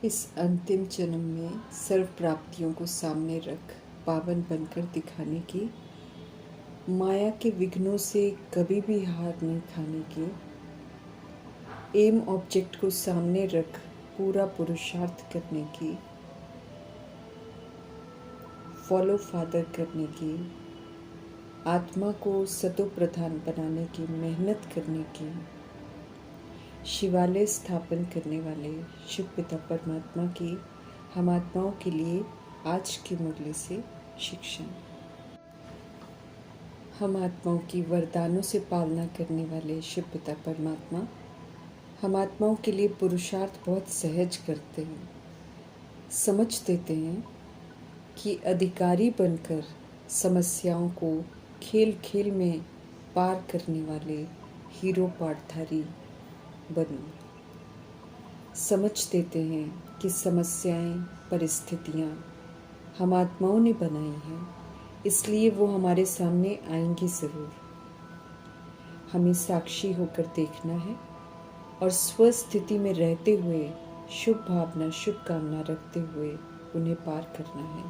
इस अंतिम जन्म में सर्व प्राप्तियों को सामने रख पावन बनकर दिखाने की, माया के विघ्नों से कभी भी हार नहीं खाने की, एम ऑब्जेक्ट को सामने रख पूरा पुरुषार्थ करने की, फॉलो फादर करने की, आत्मा को सतो प्रधान बनाने की मेहनत करने की, शिवालय स्थापन करने वाले शिव पिता परमात्मा की हम आत्माओं के लिए आज के मुरली से शिक्षण। हम आत्माओं की वरदानों से पालना करने वाले शिव पिता परमात्मा हम आत्माओं के लिए पुरुषार्थ बहुत सहज करते हैं। समझ देते हैं कि अधिकारी बनकर समस्याओं को खेल खेल में पार करने वाले हीरो पाठधारी बनो। समझ देते हैं कि समस्याएं, परिस्थितियां हम आत्माओं ने बनाई हैं, इसलिए वो हमारे सामने आएंगी ज़रूर। हमें साक्षी होकर देखना है और स्वस्थिति में रहते हुए शुभ भावना, शुभ कामना रखते हुए उन्हें पार करना है।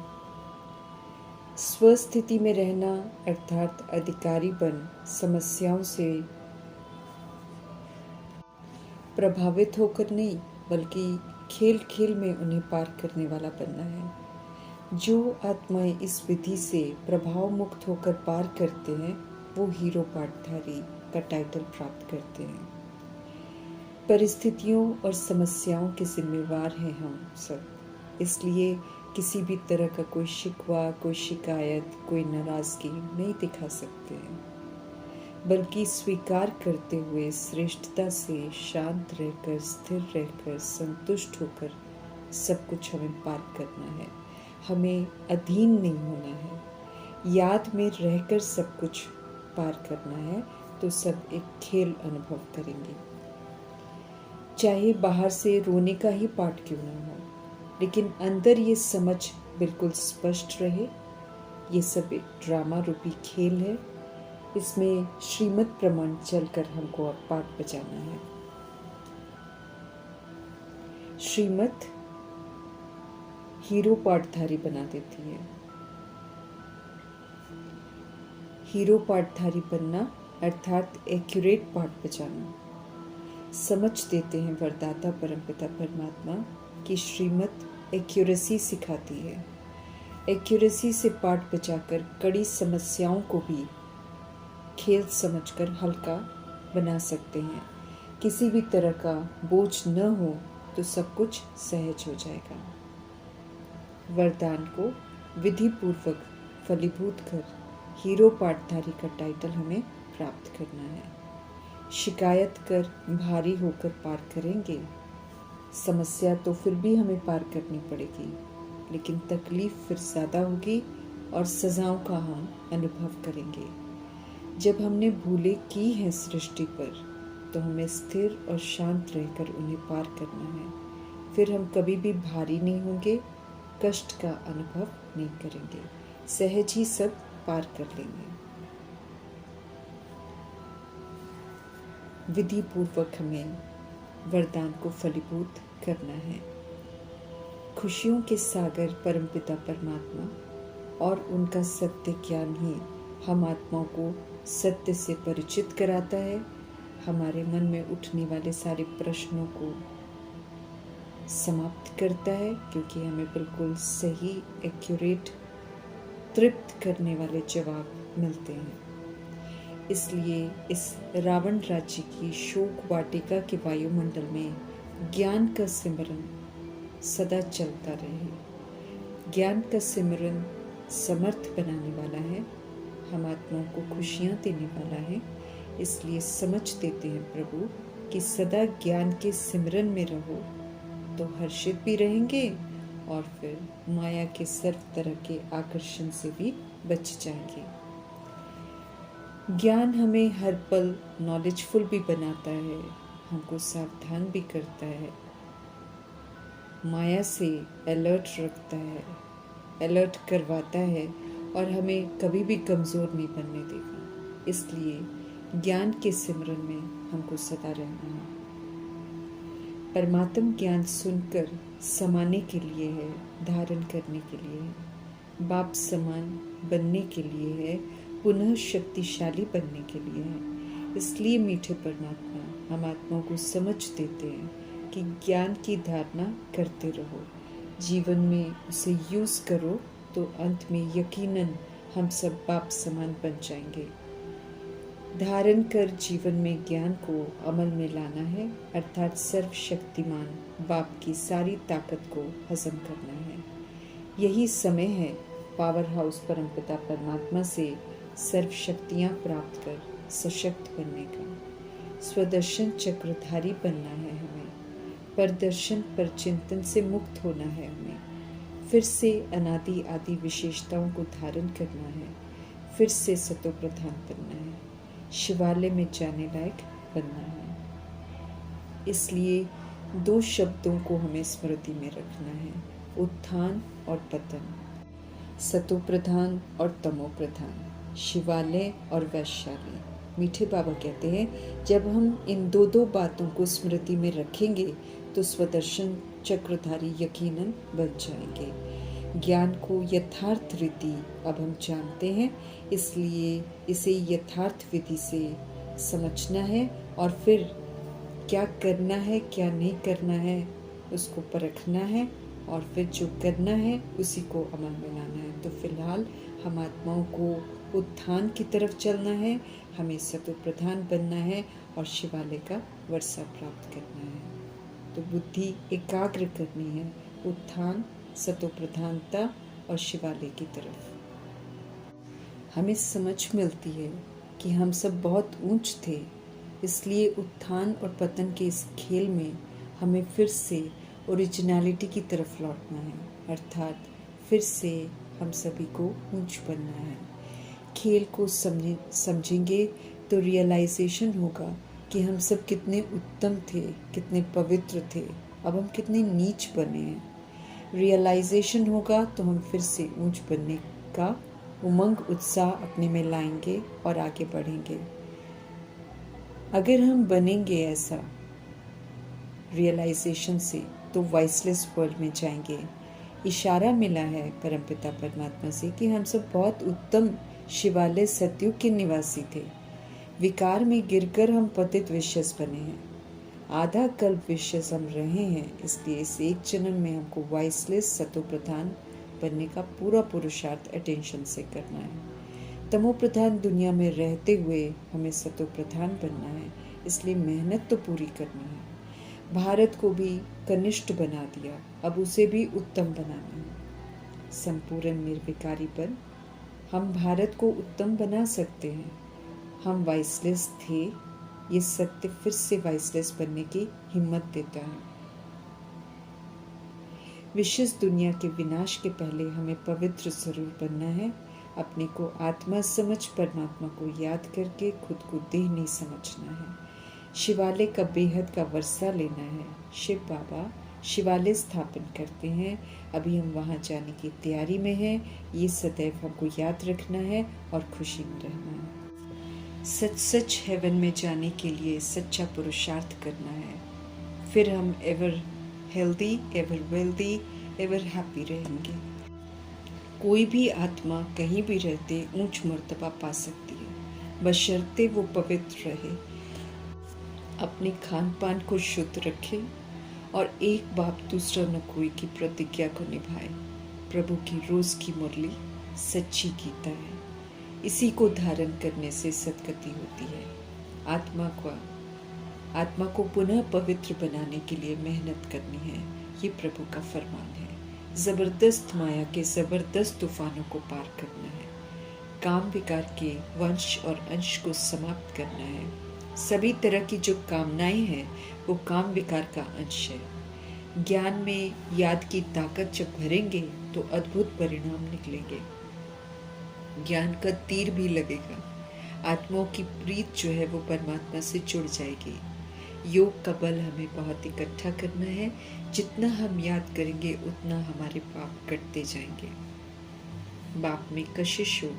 स्वस्थिति में रहना अर्थात अधिकारी बन समस्याओं से प्रभावित होकर नहीं, बल्कि खेल खेल में उन्हें पार करने वाला बनना है। जो आत्माएं इस विधि से प्रभाव मुक्त होकर पार करते हैं, वो हीरो पाठधारी का टाइटल प्राप्त करते हैं। परिस्थितियों और समस्याओं के जिम्मेवार हैं हम सब, इसलिए किसी भी तरह का कोई शिकवा, कोई शिकायत, कोई नाराज़गी नहीं दिखा सकते हैं, बल्कि स्वीकार करते हुए श्रेष्ठता से शांत रहकर, स्थिर रहकर, संतुष्ट होकर सब कुछ हमें पार करना है। हमें अधीन नहीं होना है, याद में रहकर सब कुछ पार करना है। तो सब एक खेल अनुभव करेंगे। चाहे बाहर से रोने का ही पाठ क्यों ना हो, लेकिन अंदर ये समझ बिल्कुल स्पष्ट रहे, ये सब एक ड्रामा रूपी खेल है। इसमें श्रीमत प्रमाण चलकर हमको अब पाठ बजाना है। श्रीमत हीरो पाठधारी बना देती है। हीरो पाठधारी बनना अर्थात एक्यूरेट पाठ बजाना। समझ देते हैं वरदाता परमपिता परमात्मा की श्रीमत एक्यूरेसी सिखाती है। एक्यूरेसी से पाठ बजाकर कड़ी समस्याओं को भी खेल समझकर हल्का बना सकते हैं। किसी भी तरह का बोझ न हो तो सब कुछ सहज हो जाएगा। वरदान को विधि पूर्वक फलीभूत कर हीरो पाठधारी का टाइटल हमें प्राप्त करना है। शिकायत कर भारी होकर पार करेंगे। समस्या तो फिर भी हमें पार करनी पड़ेगी, लेकिन तकलीफ फिर ज़्यादा होगी और सज़ाओं का हम अनुभव करेंगे। जब हमने भूलें की हैं सृष्टि पर, तो हमें स्थिर और शांत रहकर उन्हें पार करना है। फिर हम कभी भी भारी नहीं होंगे, कष्ट का अनुभव नहीं करेंगे, सहज ही सब पार कर लेंगे। विधि पूर्वक हमें वरदान को फलीभूत करना है। खुशियों के सागर परमपिता परमात्मा और उनका सत्य ज्ञान ही हम आत्माओं को सत्य से परिचित कराता है। हमारे मन में उठने वाले सारे प्रश्नों को समाप्त करता है, क्योंकि हमें बिल्कुल सही, एक्यूरेट, तृप्त करने वाले जवाब मिलते हैं। इसलिए इस रावण राज्य की शोक वाटिका के वायुमंडल में ज्ञान का सिमरन सदा चलता रहे। ज्ञान का सिमरन समर्थ बनाने वाला है, हम आत्माओं को खुशियाँ देने वाला है। इसलिए समझ देते हैं प्रभु कि सदा ज्ञान के सिमरन में रहो तो हर्षित भी रहेंगे और फिर माया के सर्व तरह के आकर्षण से भी बच जाएंगे। ज्ञान हमें हर पल नॉलेजफुल भी बनाता है, हमको सावधान भी करता है, माया से अलर्ट रखता है, अलर्ट करवाता है और हमें कभी भी कमज़ोर नहीं बनने देगा। इसलिए ज्ञान के सिमरन में हमको सदा रहना है। परमात्म ज्ञान सुनकर समाने के लिए है, धारण करने के लिए है, बाप समान बनने के लिए है, पुनः शक्तिशाली बनने के लिए है। इसलिए मीठे परमात्मा हम आत्माओं को समझ देते हैं कि ज्ञान की धारणा करते रहो, जीवन में उसे यूज़ करो, तो अंत में यकीनन हम सब बाप समान बन जाएंगे। धारण कर जीवन में ज्ञान को अमल में लाना है, अर्थात सर्वशक्तिमान बाप की सारी ताकत को हजम करना है। यही समय है पावर हाउस परमपिता परमात्मा से सर्व शक्तियाँ प्राप्त कर सशक्त बनने का। स्वदर्शन चक्रधारी बनना है हमें, परदर्शन पर चिंतन से मुक्त होना है हमें, फिर से अनादि आदि विशेषताओं को धारण करना है, फिर से सतो प्रधान बनना है, शिवालय में जाने लायक बनना है। इसलिए दो शब्दों को हमें स्मृति में रखना है, उत्थान और पतन, सतो प्रधान और तमो प्रधान, शिवालय और वैश्यालय। मीठे बाबा कहते हैं जब हम इन दो बातों को स्मृति में रखेंगे तो स्वदर्शन चक्रधारी यकीनन बन जाएंगे। ज्ञान को यथार्थ रीति अब हम जानते हैं, इसलिए इसे यथार्थ विधि से समझना है और फिर क्या करना है क्या नहीं करना है उसको परखना है और फिर जो करना है उसी को अमल में लाना है। तो फिलहाल हम आत्माओं को उत्थान की तरफ चलना है, हमें सतो प्रधान बनना है और शिवालय का वर्षा प्राप्त करना है। तो बुद्धि एकाग्र करनी है उत्थान, सतो प्रधानता और शिवालय की तरफ। हमें समझ मिलती है कि हम सब बहुत ऊंच थे, इसलिए उत्थान और पतन के इस खेल में हमें फिर से ओरिजिनलिटी की तरफ लौटना है, अर्थात फिर से हम सभी को ऊंच बनना है। खेल को समझेंगे तो रियलाइजेशन होगा कि हम सब कितने उत्तम थे, कितने पवित्र थे, अब हम कितने नीच बने हैं। रियलाइजेशन होगा तो हम फिर से ऊंच बनने का उमंग उत्साह अपने में लाएंगे और आगे बढ़ेंगे। अगर हम बनेंगे ऐसा रियलाइजेशन से तो वॉइसलेस वर्ल्ड में जाएंगे। इशारा मिला है परमपिता परमात्मा से कि हम सब बहुत उत्तम शिवालय सतयुग के निवासी थे। विकार में गिरकर हम पतित विशेष बने हैं, आधा कल्प विशेष हम रहे हैं, इसलिए इस एक जन्म में हमको वॉइसलेस सतो प्रधान बनने का पूरा पुरुषार्थ अटेंशन से करना है। तमो प्रधान दुनिया में रहते हुए हमें सतो प्रधान बनना है, इसलिए मेहनत तो पूरी करनी है। भारत को भी कनिष्ठ बना दिया, अब उसे भी उत्तम बनाना है। संपूर्ण निर्विकारी पर हम भारत को उत्तम बना सकते हैं। हम वॉइसलेस थे, ये सत्य फिर से वॉइसलेस बनने की हिम्मत देता है। विशेष दुनिया के विनाश के पहले हमें पवित्र जरूर बनना है। अपने को आत्मा समझ परमात्मा को याद करके खुद को देह नहीं समझना है। शिवालय का बेहद का वर्षा लेना है। शिव बाबा शिवालय स्थापन करते हैं, अभी हम वहाँ जाने की तैयारी में हैं। ये सदैव हमको याद रखना है और खुशी में रहना है। सच हेवन में जाने के लिए सच्चा पुरुषार्थ करना है, फिर हम ever healthy, ever wealthy, ever happy रहेंगे। कोई भी आत्मा कहीं भी रहते ऊंच मर्तबा पा सकती है, बशर्ते वो पवित्र रहे, अपने खान पान को शुद्ध रखे और एक बाप दूसरा न कोई की प्रतिज्ञा को निभाए। प्रभु की रोज की मुरली सच्ची गीता है, इसी को धारण करने से सद्गति होती है। आत्मा को पुनः पवित्र बनाने के लिए मेहनत करनी है, ये प्रभु का फरमान है। जबरदस्त माया के जबरदस्त तूफानों को पार करना है, काम विकार के वंश और अंश को समाप्त करना है। सभी तरह की जो कामनाएं हैं वो काम विकार का अंश है। ज्ञान में याद की ताकत जब भरेंगे तो अद्भुत परिणाम निकलेंगे। ज्ञान का तीर भी लगेगा, आत्माओं की प्रीत जो है वो परमात्मा से जुड़ जाएगी। योग का बल हमें बहुत इकट्ठा करना है, जितना हम याद करेंगे उतना हमारे पाप कटते जाएंगे। बाप में कशिश हो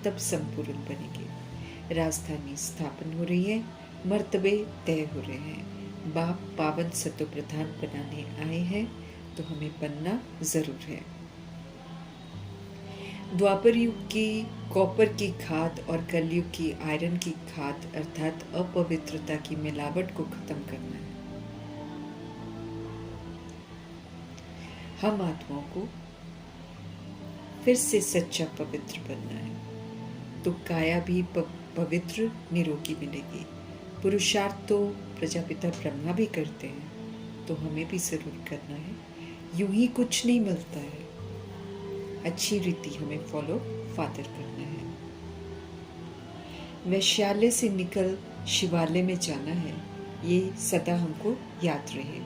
तब संपूर्ण बनेंगे। राजधानी स्थापन हो रही है, मर्तबे तय हो रहे हैं, बाप पावन सतो प्रधान बनाने आए हैं, तो हमें बनना जरूर है। द्वापर युग की कॉपर की खाद और कलयुग की आयरन की खाद अर्थात अपवित्रता की मिलावट को खत्म करना है। हम आत्माओं को फिर से सच्चा पवित्र बनना है, तो काया भी पवित्र निरोगी मिलेगी। पुरुषार्थ तो प्रजापिता ब्रह्मा भी करते हैं, तो हमें भी जरूर करना है। यूं ही कुछ नहीं मिलता है, अच्छी रीति हमें फॉलो फादर करना है। वैश्यालय से निकल शिवालय में जाना है, ये सदा हमको याद रहे।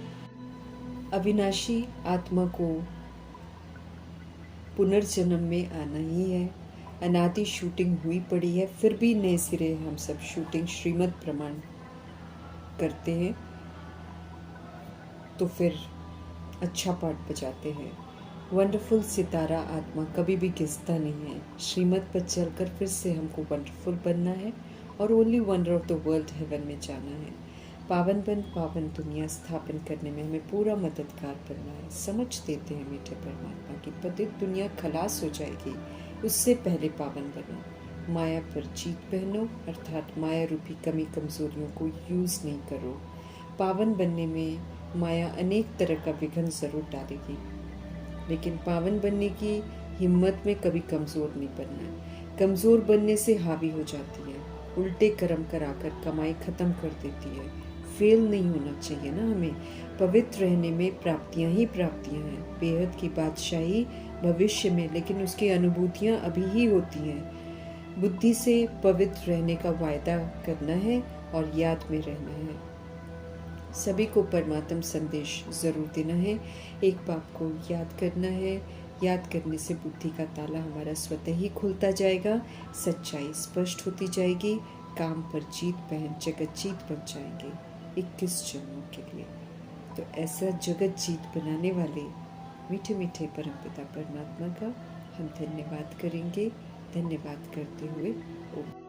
अविनाशी आत्मा को पुनर्जन्म में आना ही है। अनादि शूटिंग हुई पड़ी है, फिर भी नए सिरे हम सब शूटिंग श्रीमद् प्रमाण करते हैं, तो फिर अच्छा पार्ट बजाते हैं। वंडरफुल सितारा आत्मा कभी भी घिसता नहीं है। श्रीमद् पर चलकर फिर से हमको वंडरफुल बनना है और only wonder of the world heaven में जाना है। पावन दुनिया स्थापन करने में हमें पूरा मददगार बनना है। समझ देते हैं मीठे परमात्मा की पतित दुनिया खलास हो जाएगी, उससे पहले पावन बनो। माया पर जीत पहनो, अर्थात माया रूपी कमी कमजोरियों को यूज नहीं करो। पावन बनने में माया अनेक तरह का विघ्न जरूर डालेगी, लेकिन पावन बनने की हिम्मत में कभी कमजोर नहीं बनना है। कमजोर बनने से हावी हो जाती है, उल्टे कर्म कराकर कमाई खत्म कर देती है। फेल नहीं होना चाहिए ना हमें। पवित्र रहने में प्राप्तियां ही प्राप्तियां हैं। बेहद की बादशाही भविष्य में, लेकिन उसकी अनुभूतियां अभी ही होती हैं। बुद्धि से पवित्र रहने का वायदा करना है और याद में रहना है। सभी को परमात्म संदेश जरूर देना है। एक बाप को याद करना है। याद करने से बुद्धि का ताला हमारा स्वतः ही खुलता जाएगा, सच्चाई स्पष्ट होती जाएगी, काम पर जीत पहन जगत जीत बन जाएंगे 21 जन्मों के लिए। तो ऐसा जगत जीत बनाने वाले मीठे मीठे परमपिता परमात्मा का हम धन्यवाद करेंगे। धन्यवाद करते हुए ओम।